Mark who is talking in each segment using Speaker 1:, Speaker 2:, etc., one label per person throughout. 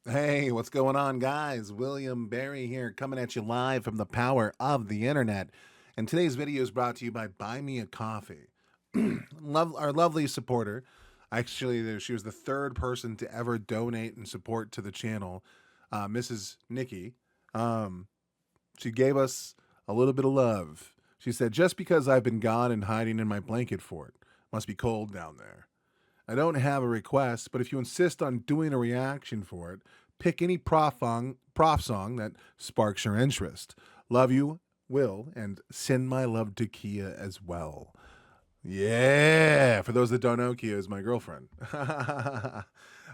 Speaker 1: Hey, what's going on, guys? William Barry here, coming at you live from the power of the internet. And today's video is brought to you by Buy Me a Coffee. Our lovely supporter. Actually, she was the third person to ever donate and support to the channel, Mrs. Nikki. Um, she gave us a little bit of love. She said, "Just because I've been gone and hiding in my blanket fort, must be cold down there. I don't have a request, but if you insist on doing a reaction for it, pick any prof song that sparks your interest. Love you, Will, and send my love to Kia as well." Yeah, for those that don't know, Kia is my girlfriend. All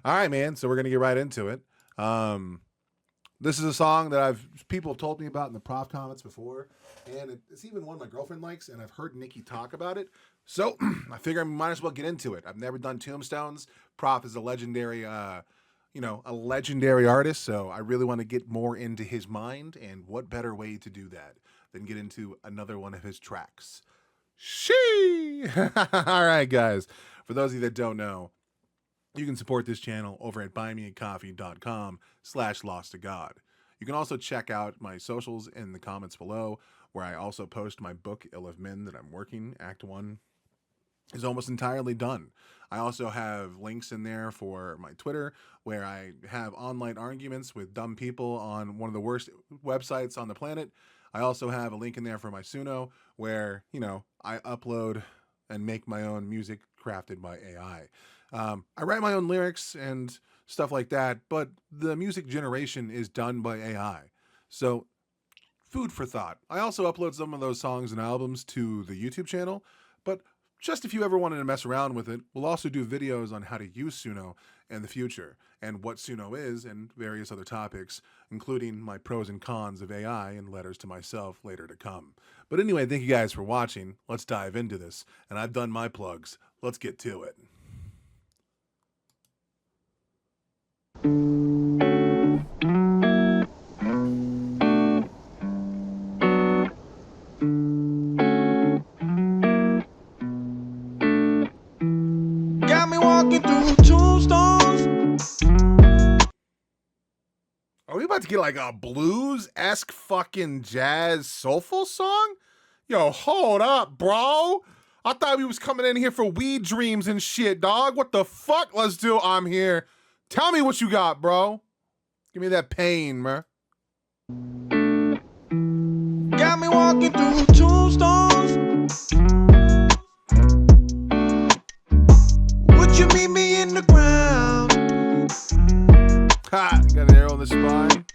Speaker 1: right, man. So we're gonna get right into it. Um, this is a song that people have told me about in the prof comments before, and it's even one my girlfriend likes, and I've heard Nikki talk about it. So I figure I might as well get into it. I've never done Tombstones. Prof is a legendary, a legendary artist, so I really want to get more into his mind, and what better way to do that than get into another one of his tracks? She. All right, guys. For those of you that don't know, you can support this channel over at buymeacoffee.com/losttogod. You can also check out my socials in the comments below, where I also post my book, Ill of Men, that I'm working. Act 1 is almost entirely done. I also have links in there for my Twitter, where I have online arguments with dumb people on one of the worst websites on the planet. I also have a link in there for my Suno, where, I upload and make my own music crafted by AI. I write my own lyrics and stuff like that, but the music generation is done by AI. So, food for thought. I also upload some of those songs and albums to the YouTube channel, but just if you ever wanted to mess around with it, we'll also do videos on how to use Suno in the future and what Suno is and various other topics, including my pros and cons of AI and letters to myself later to come. But anyway, thank you guys for watching. Let's dive into this. And I've done my plugs. Let's get to it.
Speaker 2: Got me walking through tombstones.
Speaker 1: Are we about to get like a blues-esque fucking jazz soulful song? Yo, hold up, bro. I thought we was coming in here for weed dreams and shit, dog. What the fuck? Let's do I'm here. Tell me what you got, bro. Give me that pain, man.
Speaker 2: Got me walking through tombstones. Would you meet me in the ground?
Speaker 1: Ha, got an arrow in the spine.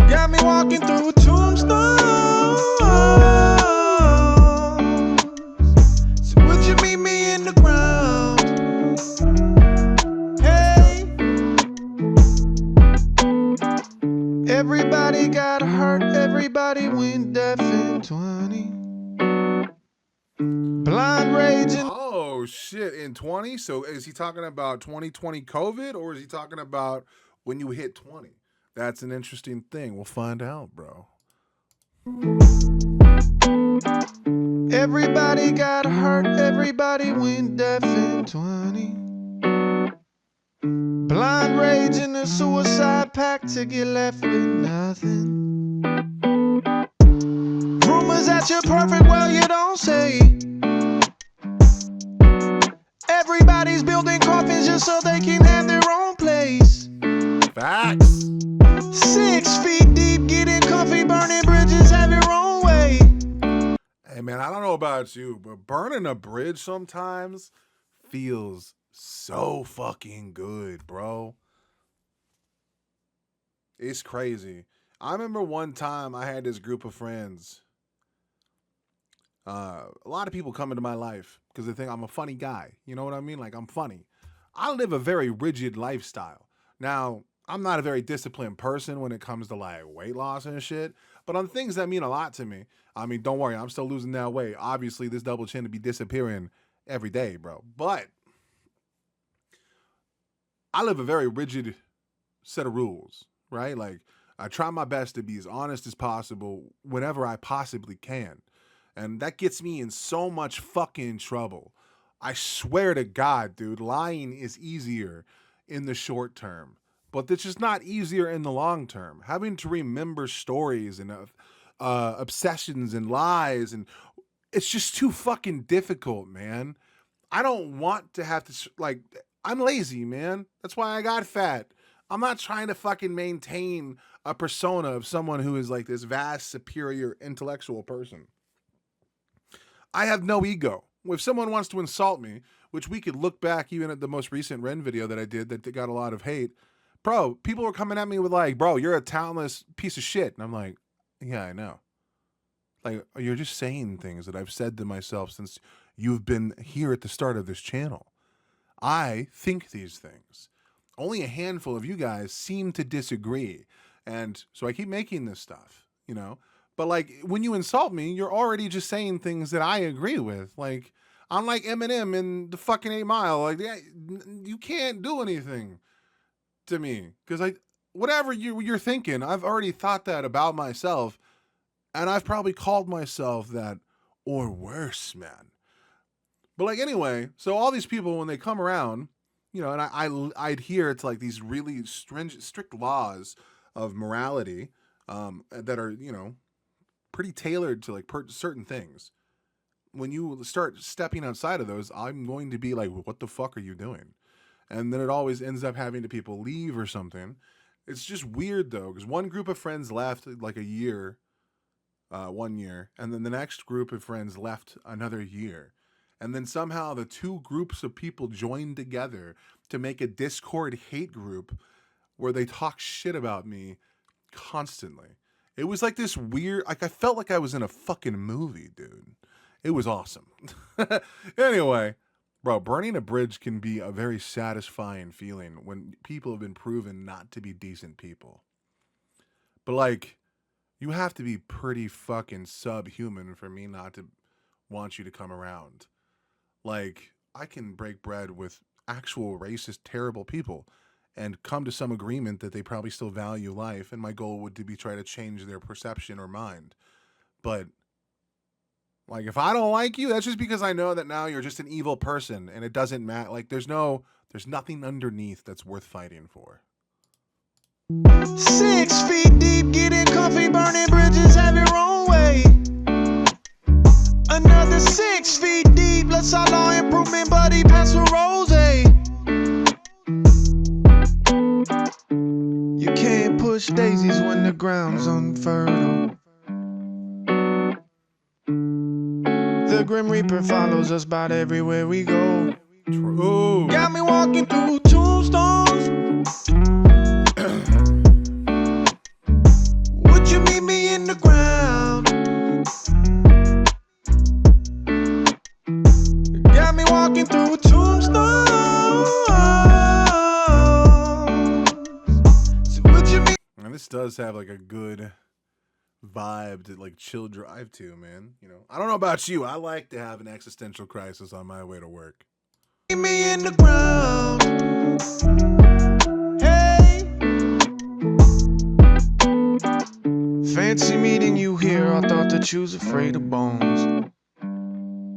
Speaker 2: Got me walking through tombstones. So would you meet me in the ground? Hey, everybody got hurt, everybody went deaf in 20. Blind raging.
Speaker 1: Oh shit, in 20? So is he talking about 2020 COVID, or is he talking about when you hit 20? That's an interesting thing. We'll find out, bro.
Speaker 2: Everybody got hurt, everybody went deaf in 20. Blind rage in a suicide pact to get left with nothing. Rumors that you're perfect, well, you don't say. Everybody's building coffins just so they can have their own place.
Speaker 1: Facts.
Speaker 2: 6 feet deep, getting comfy, burning bridges, have your own way.
Speaker 1: Hey man, I don't know about you, but burning a bridge sometimes feels so fucking good, bro. It's crazy. I remember one time I had this group of friends. A lot of people come into my life because they think I'm a funny guy. You know what I mean? Like, I'm funny. I live a very rigid lifestyle. Now, I'm not a very disciplined person when it comes to like weight loss and shit, but on things that mean a lot to me, I mean, don't worry, I'm still losing that weight. Obviously, this double chin to be disappearing every day, bro. But I live a very rigid set of rules, right? Like, I try my best to be as honest as possible whenever I possibly can. And that gets me in so much fucking trouble. I swear to God, dude, lying is easier in the short term but it's just not easier in the long term. Having to remember stories and obsessions and lies, and it's just too fucking difficult, man. I don't want to have to like. I'm lazy, man. That's why I got fat. I'm not trying to fucking maintain a persona of someone who is like this vast, superior intellectual person. I have no ego. If someone wants to insult me, which we could look back even at the most recent Ren video that I did that got a lot of hate, bro, people were coming at me with like, bro, you're a talentless piece of shit. And I'm like, yeah, I know. Like, you're just saying things that I've said to myself since you've been here at the start of this channel. I think these things. Only a handful of you guys seem to disagree. And so I keep making this stuff, you know? But like when you insult me, you're already just saying things that I agree with. Like, I'm like Eminem in the fucking 8 Mile. Like, you can't do anything to me. Because whatever you're thinking, I've already thought that about myself. And I've probably called myself that or worse, man. But like anyway, so all these people when they come around, you know, and I adhere to like these really stringent, strict laws of morality that are, you know, pretty tailored to like certain things. When you start stepping outside of those, I'm going to be like, what the fuck are you doing? And then it always ends up having to people leave or something. It's just weird though, because one group of friends left like a year, 1 year, and then the next group of friends left another year. And then somehow the two groups of people joined together to make a Discord hate group where they talk shit about me constantly. It was like this weird, like I felt like I was in a fucking movie, dude. It was awesome. Anyway, bro, burning a bridge can be a very satisfying feeling when people have been proven not to be decent people. But like, you have to be pretty fucking subhuman for me not to want you to come around. Like, I can break bread with actual racist, terrible people and come to some agreement that they probably still value life, and my goal would to be try to change their perception or mind. But like, if I don't like you, that's just because I know that now you're just an evil person, and it doesn't matter. Like, there's nothing underneath that's worth fighting for.
Speaker 2: 6 feet deep, getting comfy, burning bridges, have your own way. Another 6 feet deep, let's all law improvement, buddy, pass a rose. You can't push daisies when the ground's unfertile. The Grim Reaper follows us about everywhere we go.
Speaker 1: True.
Speaker 2: Got me walking through tombstones. Would you meet me in the ground? Got me walking through tombstones. So would you meet?
Speaker 1: And this does have like a good vibe to like chill drive to, man. You know, I don't know about you. I like to have an existential crisis on my way to work.
Speaker 2: Me in the ground. Hey, fancy meeting you here. I thought that you was afraid of bones.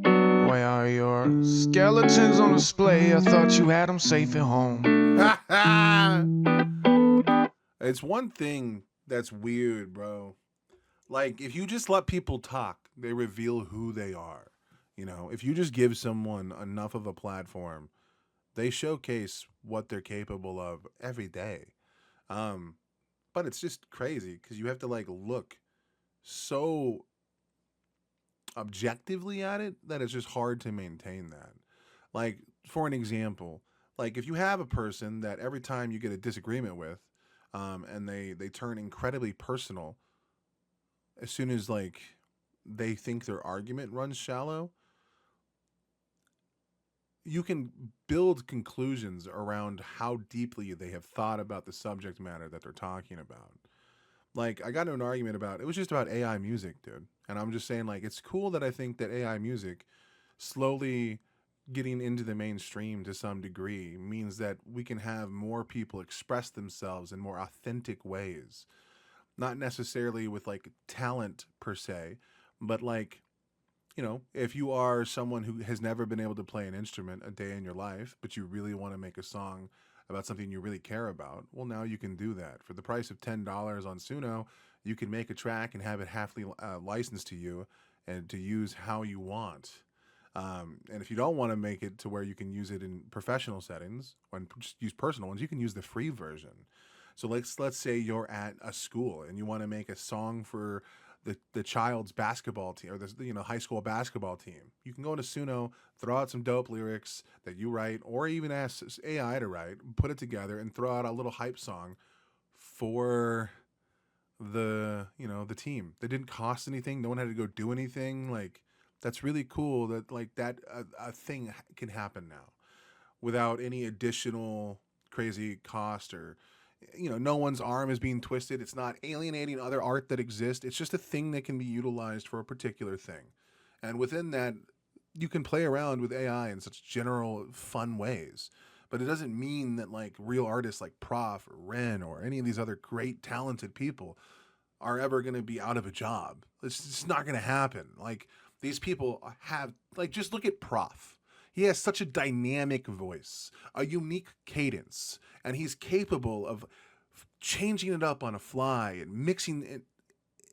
Speaker 2: Why are your skeletons on display? I thought you had them safe at home.
Speaker 1: It's one thing that's weird, bro. Like, if you just let people talk, they reveal who they are. You know, if you just give someone enough of a platform, they showcase what they're capable of every day. But it's just crazy because you have to like look so objectively at it that it's just hard to maintain that. Like, for an example, like if you have a person that every time you get a disagreement with, and they turn incredibly personal as soon as like they think their argument runs shallow, you can build conclusions around how deeply they have thought about the subject matter that they're talking about. Like, I got into an argument about it was just about AI music, dude. And I'm just saying, like, it's cool that I think that AI music slowly getting into the mainstream to some degree means that we can have more people express themselves in more authentic ways. Not necessarily with like talent per se, but like, you know, if you are someone who has never been able to play an instrument a day in your life, but you really want to make a song about something you really care about, well, now you can do that. For the price of $10 on Suno, you can make a track and have it halfly licensed to you and to use how you want. And if you don't want to make it to where you can use it in professional settings or just use personal ones, you can use the free version. So let's say you're at a school and you want to make a song for the child's basketball team or the high school basketball team. You can go to Suno, throw out some dope lyrics that you write, or even ask AI to write, put it together, and throw out a little hype song for the team. They didn't cost anything. No one had to go do anything. Like, that's really cool that like that a thing can happen now without any additional crazy cost, or no one's arm is being twisted. It's not alienating other art that exists. It's just a thing that can be utilized for a particular thing. And within that, you can play around with AI in such general fun ways. But it doesn't mean that like real artists like Prof or Ren or any of these other great talented people are ever going to be out of a job. It's just not going to happen. Like, these people have, like, just look at Prof. He has such a dynamic voice, a unique cadence, and he's capable of changing it up on a fly and mixing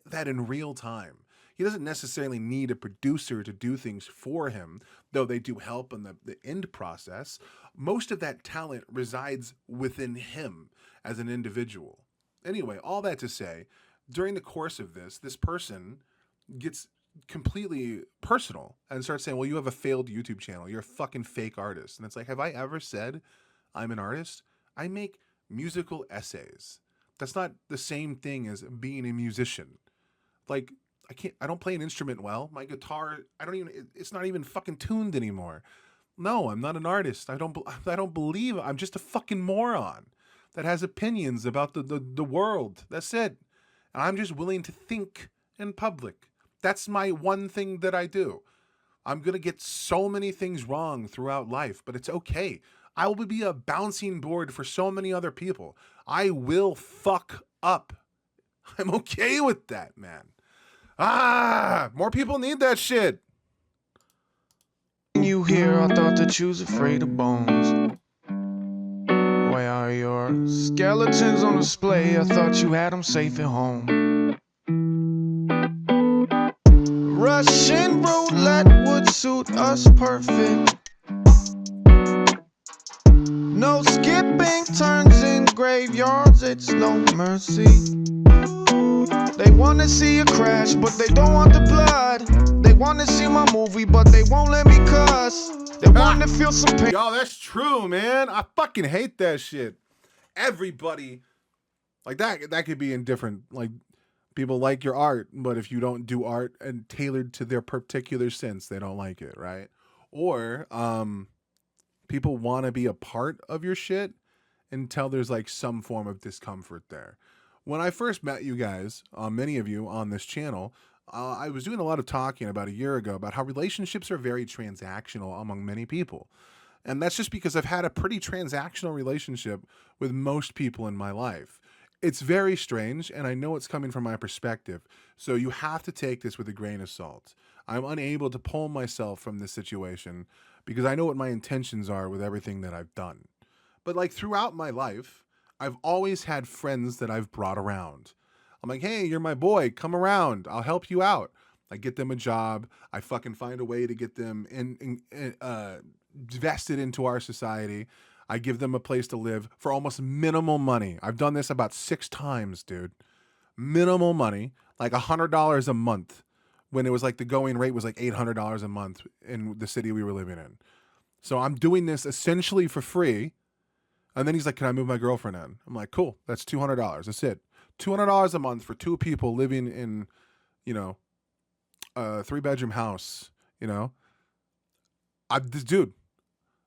Speaker 1: that in real time. He doesn't necessarily need a producer to do things for him, though they do help in the end process. Most of that talent resides within him as an individual. Anyway, all that to say, during the course of this person gets completely personal and starts saying, well, you have a failed YouTube channel. You're a fucking fake artist. And it's like, have I ever said I'm an artist? I make musical essays. That's not the same thing as being a musician. Like, I don't play an instrument well. My guitar, it's not even fucking tuned anymore. No, I'm not an artist. I don't believe I'm just a fucking moron that has opinions about the world. That's it. And I'm just willing to think in public. That's my one thing that I do. I'm going to get so many things wrong throughout life, but it's okay. I will be a bouncing board for so many other people. I will fuck up. I'm okay with that, man. More people need that shit.
Speaker 2: You here, I thought that you was afraid of bones. Why are your skeletons on display? I thought you had them safe at home. Russian roulette would suit us perfect. No skipping turns in graveyards, it's no mercy. They wanna see a crash, but they don't want the blood. They wanna see my movie, but they won't let me cuss. They wanna feel some pain.
Speaker 1: Y'all, that's true, man. I fucking hate that shit. Everybody, like, that could be in different, like, people like your art, but if you don't do art and tailored to their particular sense, they don't like it, right? Or people want to be a part of your shit until there's like some form of discomfort there. When I first met you guys, many of you on this channel, I was doing a lot of talking about a year ago about how relationships are very transactional among many people. And that's just because I've had a pretty transactional relationship with most people in my life. It's very strange, and I know it's coming from my perspective, so you have to take this with a grain of salt. I'm unable to pull myself from this situation because I know what my intentions are with everything that I've done. But like throughout my life, I've always had friends that I've brought around. I'm like, hey, you're my boy, come around, I'll help you out. I get them a job, I fucking find a way to get them vested into our society. I give them a place to live for almost minimal money. I've done this about 6 times, dude. Minimal money, like $100 a month, when it was like the going rate was like $800 a month in the city we were living in. So I'm doing this essentially for free. And then he's like, can I move my girlfriend in? I'm like, cool, that's $200. That's it. $200 a month for 2 people living in, a 3-bedroom house, Dude,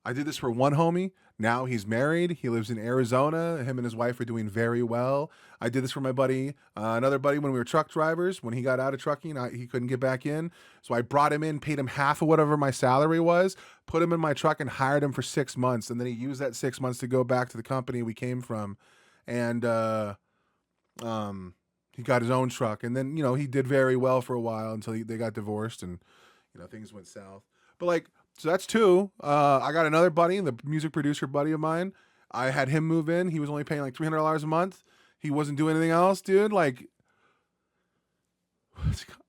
Speaker 1: I did this for one homie. Now he's married. He lives in Arizona. Him and his wife are doing very well. I did this for my buddy, another buddy, when we were truck drivers. When he got out of trucking, he couldn't get back in. So I brought him in, paid him half of whatever my salary was, put him in my truck and hired him for 6 months. And then he used that 6 months to go back to the company we came from. And he got his own truck. And then, he did very well for a while until they got divorced and, things went south. But like, so that's 2. I got another buddy, the music producer buddy of mine. I had him move in. He was only paying like $300 a month. He wasn't doing anything else, dude. Like,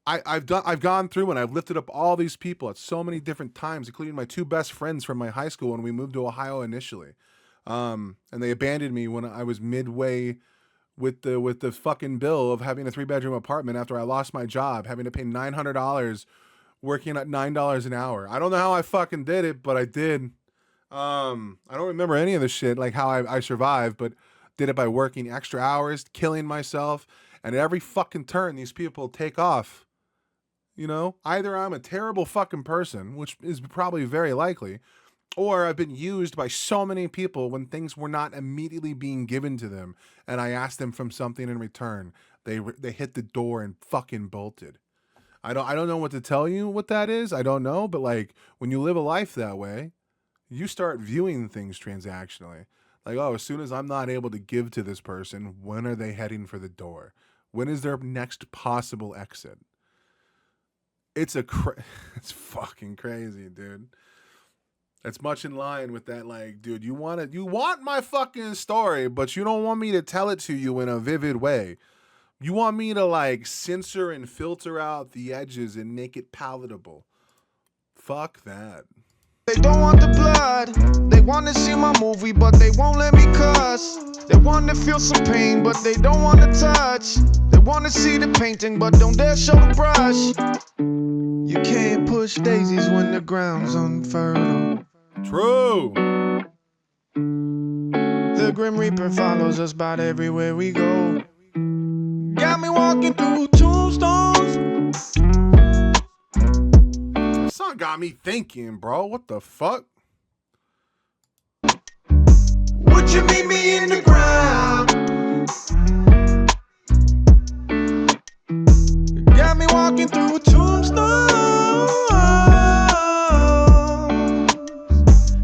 Speaker 1: I've gone through and I've lifted up all these people at so many different times, including my two best friends from my high school when we moved to Ohio initially. And they abandoned me when I was midway with the fucking bill of having a 3-bedroom apartment after I lost my job, having to pay $900 working at $9 an hour. I don't know how I fucking did it, but I did. I don't remember any of the shit, like how I survived, but did it by working extra hours, killing myself, and at every fucking turn, these people take off. You know, either I'm a terrible fucking person, which is probably very likely, or I've been used by so many people when things were not immediately being given to them, and I asked them for something in return. They hit the door and fucking bolted. I don't know what to tell you what that is. I don't know, but like when you live a life that way, you start viewing things transactionally. Like, oh, as soon as I'm not able to give to this person, when are they heading for the door? When is their next possible exit? It's it's fucking crazy, dude. It's much in line with that, like, dude, you want my fucking story, but you don't want me to tell it to you in a vivid way. You want me to like censor and filter out the edges and make it palatable. Fuck that.
Speaker 2: They don't want the blood, they want to see my movie, but they won't let me cuss. They want to feel some pain, but they don't want to touch. They want to see the painting, but don't dare show the brush. You can't push daisies when the ground's unfertile.
Speaker 1: True.
Speaker 2: The Grim Reaper follows us about everywhere we go. Got me walking through tombstones.
Speaker 1: That song got me thinking, bro. What the fuck?
Speaker 2: Would you meet me in the ground? Got me walking through tombstones.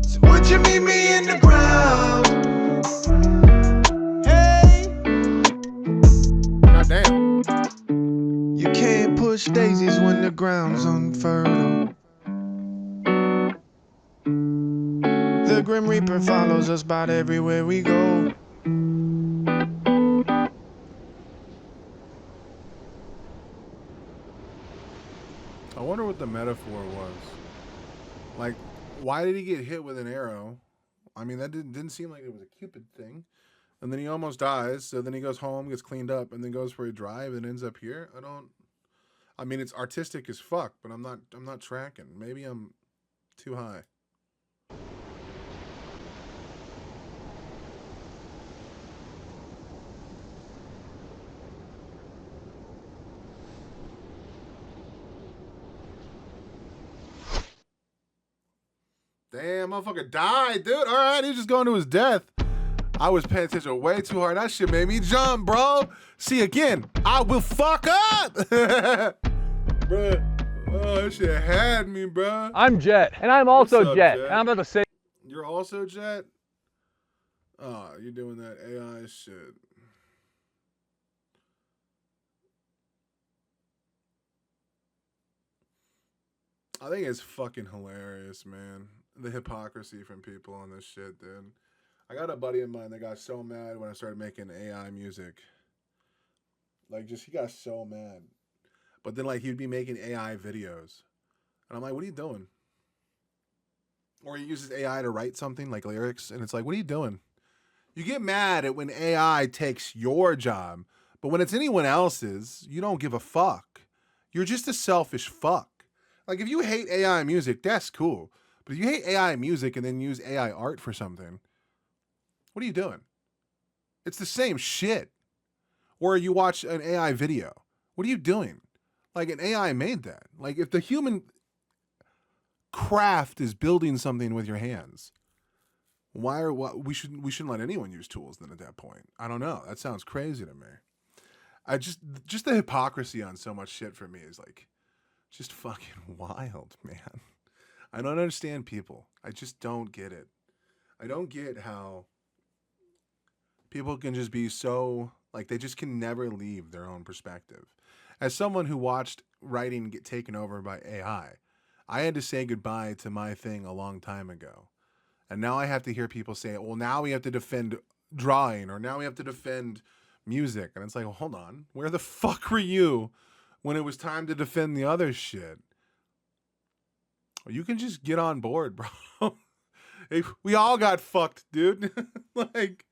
Speaker 2: So would you meet me in the ground? Hey.
Speaker 1: Goddamn.
Speaker 2: You can't push daisies when the ground's unfertile. The Grim Reaper follows us about everywhere we go.
Speaker 1: I wonder what the metaphor was. Like, why did he get hit with an arrow? I mean, that didn't seem like it was a Cupid thing. And then he almost dies, so then he goes home, gets cleaned up, and then goes for a drive and ends up here. I mean, it's artistic as fuck, but I'm not tracking. Maybe I'm too high. Damn, motherfucker died, dude. All right, he's just going to his death. I was paying attention way too hard. That shit made me jump, bro. See, again, I will fuck up. Bruh. Oh, that shit had me, bro.
Speaker 3: I'm Jet, and I'm also
Speaker 1: up,
Speaker 3: Jet.
Speaker 1: Jet?
Speaker 3: And I'm about to say,
Speaker 1: You're also Jet? Oh, you're doing that AI shit. I think it's fucking hilarious, man. The hypocrisy from people on this shit, dude. I got a buddy of mine that got so mad when I started making AI music. Like, just, he got so mad. But then, like, he'd be making AI videos. And I'm like, what are you doing? Or he uses AI to write something, like lyrics, and it's like, what are you doing? You get mad at when AI takes your job, but when it's anyone else's, you don't give a fuck. You're just a selfish fuck. Like, if you hate AI music, that's cool. But if you hate AI music and then use AI art for something, what are you doing? It's the same shit. Or you watch an AI video. What are you doing? Like, an AI made that. Like, if the human craft is building something with your hands, we shouldn't let anyone use tools then at that point. I don't know. That sounds crazy to me. I just the hypocrisy on so much shit for me is like just fucking wild, man. I don't understand people. I just don't get it. I don't get how people can just be so, like, they just can never leave their own perspective. As someone who watched writing get taken over by AI, I had to say goodbye to my thing a long time ago. And now I have to hear people say, well, now we have to defend drawing, or now we have to defend music. And it's like, well, hold on. Where the fuck were you when it was time to defend the other shit? You can just get on board, bro. Hey, we all got fucked, dude. Like,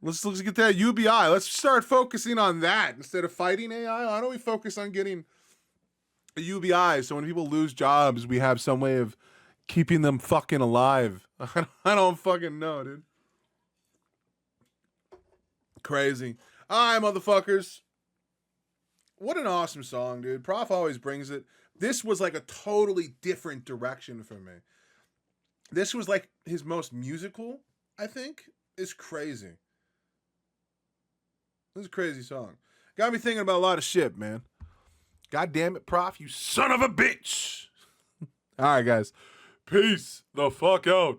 Speaker 1: let's get that UBI. Let's start focusing on that instead of fighting AI. Why don't we focus on getting a UBI, so when people lose jobs, we have some way of keeping them fucking alive. I don't fucking know, dude. Crazy. All right, motherfuckers. What an awesome song, dude. Prof always brings it. This was like a totally different direction for me. This was like his most musical, I think. It's crazy. This is a crazy song. Got me thinking about a lot of shit, man. God damn it, Prof, you son of a bitch. All right, guys. Peace the fuck out.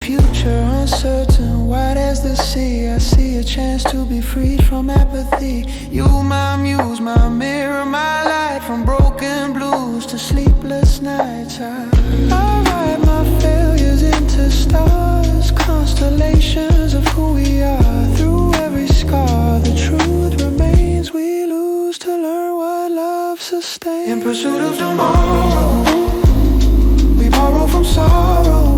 Speaker 3: Future uncertain, wide as the sea. I see a chance to be freed from apathy. You, my muse, my mirror, my light. From broken blues to sleepless nights, I write my failures into stars, constellations of who we are. Through every scar, the truth remains. We lose to learn what love sustains. In pursuit of tomorrow, we borrow from sorrow.